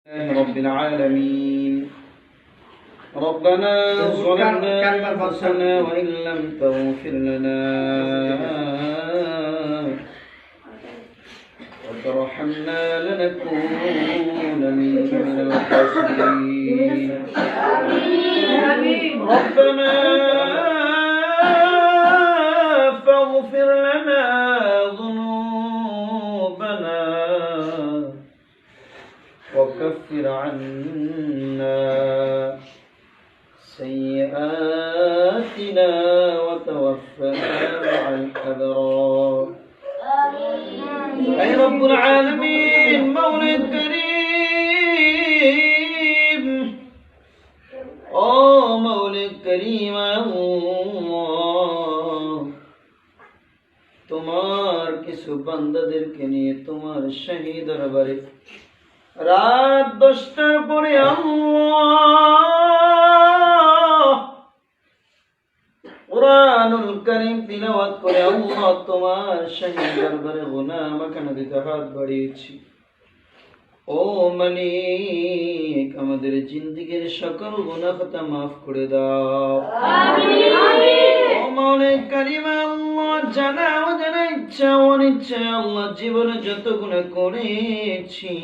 رب العالمين. ربنا ظلمنا أنفسنا وإن لم تغفر لنا وترحمنا لنكونن من الخاسرين. ربنا فاغفر لنا ذنوبنا وكفر عنا سيئاتنا وتوفنا مع الأبرار. أي رب العالمين مولى الكريم، مولى الكريم আল্লাহ, তোমার কিছু বান্দাদেরকে নিয়ে তোমার শাহী দরবারে রাত 10টার পরে আল্লাহ কুরআনুল কারীম তিলাওয়াত করে আল্লাহ তোমার শাহী দরবারে গুনাহ মাখানা দিতে হাত বাড়িয়েছি। ও মালিক, আমাদের জিন্দেগীর সকল গুনাহ খাতা মাফ করে দাও। আমিন। ও মাওলানা কারীম আল্লাহ, জানা অজানা ইচ্ছা অনিচ্ছা আল্লাহ জীবনে যত গুনাহ করেছি